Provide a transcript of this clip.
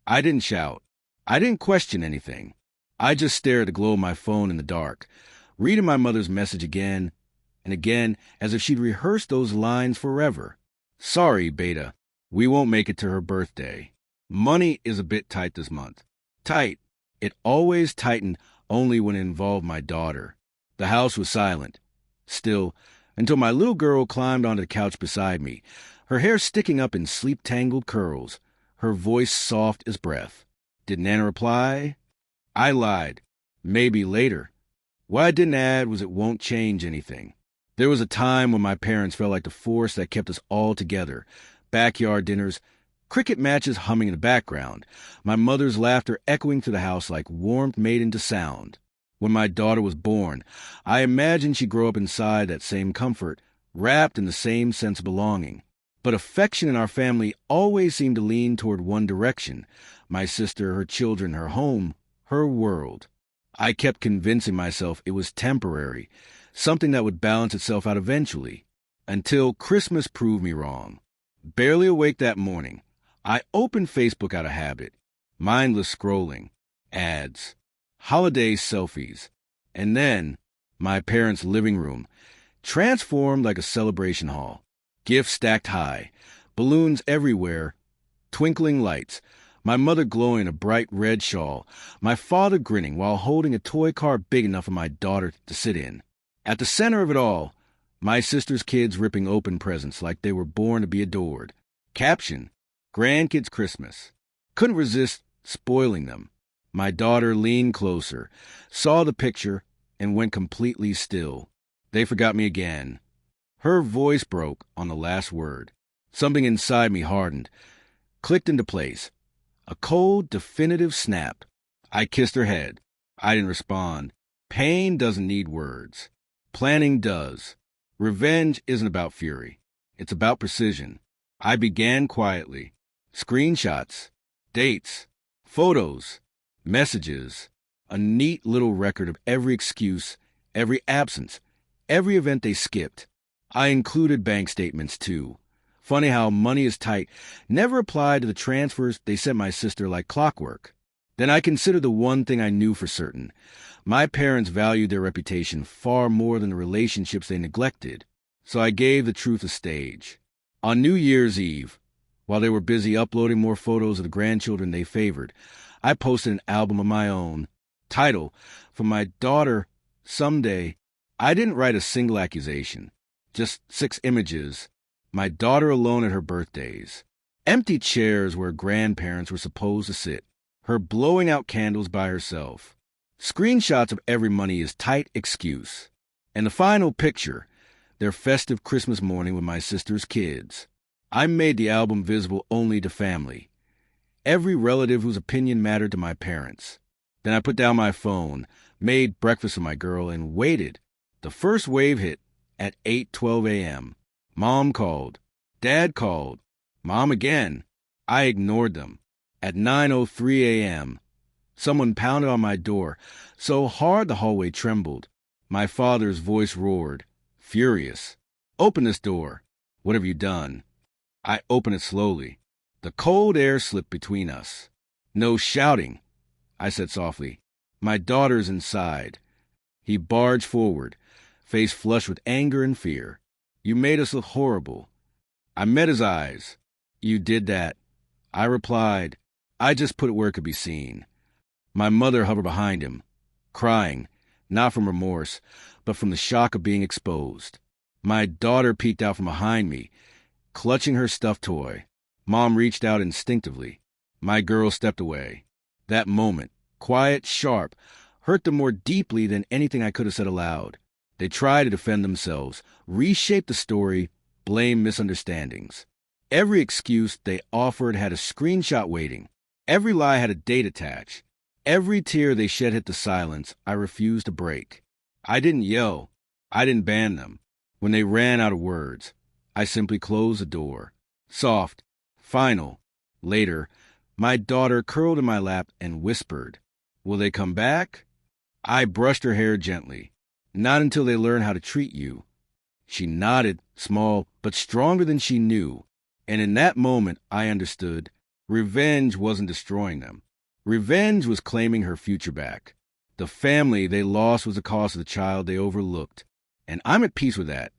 I didn't shout. I didn't question anything. I just stared at the glow of my phone in the dark, reading my mother's message again and again as if she'd rehearsed those lines forever. Sorry, Beta. We won't make it to her birthday. Money is a bit tight this month. Tight. It always tightened only when it involved my daughter. The house was silent. Still, until my little girl climbed onto the couch beside me, her hair sticking up in sleep-tangled curls, her voice soft as breath. Did Nana reply? I lied. Maybe later. What I didn't add was it won't change anything. There was a time when my parents felt like the force that kept us all together. Backyard dinners, cricket matches humming in the background, my mother's laughter echoing through the house like warmth made into sound. When my daughter was born, I imagined she'd grow up inside that same comfort, wrapped in the same sense of belonging. But affection in our family always seemed to lean toward one direction: my sister, her children, her home, her world. I kept convincing myself it was temporary, something that would balance itself out eventually, until Christmas proved me wrong. Barely awake that morning, I opened Facebook out of habit, mindless scrolling, ads, holiday selfies, and then my parents' living room, transformed like a celebration hall. Gifts stacked high, balloons everywhere, twinkling lights, my mother glowing in a bright red shawl, my father grinning while holding a toy car big enough for my daughter to sit in. At the center of it all, my sister's kids ripping open presents like they were born to be adored. Caption, Grandkids Christmas. Couldn't resist spoiling them. My daughter leaned closer, saw the picture, and went completely still. They forgot me again. Her voice broke on the last word. Something inside me hardened, clicked into place. A cold, definitive snap. I kissed her head. I didn't respond. Pain doesn't need words. Planning does. Revenge isn't about fury. It's about precision. I began quietly. Screenshots, dates, photos, messages, a neat little record of every excuse, every absence, every event they skipped. I included bank statements, too. Funny how money is tight never applied to the transfers they sent my sister like clockwork. Then I considered the one thing I knew for certain. My parents valued their reputation far more than the relationships they neglected. So I gave the truth a stage. On New Year's Eve, while they were busy uploading more photos of the grandchildren they favored, I posted an album of my own. Title, for my daughter, Someday. I didn't write a single accusation. Just 6 images. My daughter alone at her birthdays. Empty chairs where grandparents were supposed to sit. Her blowing out candles by herself. Screenshots of every money is tight excuse. And the final picture, their festive Christmas morning with my sister's kids. I made the album visible only to family. Every relative whose opinion mattered to my parents. Then I put down my phone, made breakfast for my girl, and waited. The first wave hit at 8:12 a.m. Mom called. Dad called. Mom again. I ignored them. At 9:03 a.m., someone pounded on my door, so hard the hallway trembled. My father's voice roared, furious. Open this door. What have you done? I opened it slowly. The cold air slipped between us. No shouting, I said softly. My daughter's inside. He barged forward, face flushed with anger and fear. You made us look horrible. I met his eyes. You did that. I replied. I just put it where it could be seen. My mother hovered behind him, crying, not from remorse, but from the shock of being exposed. My daughter peeked out from behind me, clutching her stuffed toy. Mom reached out instinctively. My girl stepped away. That moment, quiet, sharp, hurt them more deeply than anything I could have said aloud. They tried to defend themselves, reshape the story, blame misunderstandings. Every excuse they offered had a screenshot waiting. Every lie had a date attached. Every tear they shed hit the silence I refused to break. I didn't yell. I didn't ban them. When they ran out of words, I simply closed the door. Soft, final. Later, my daughter curled in my lap and whispered, "Will they come back?" I brushed her hair gently. "Not until they learn how to treat you." She nodded, small but stronger than she knew. And in that moment, I understood Revenge wasn't destroying them. Revenge was claiming her future back. The family they lost was the cost of the child they overlooked. And I'm at peace with that.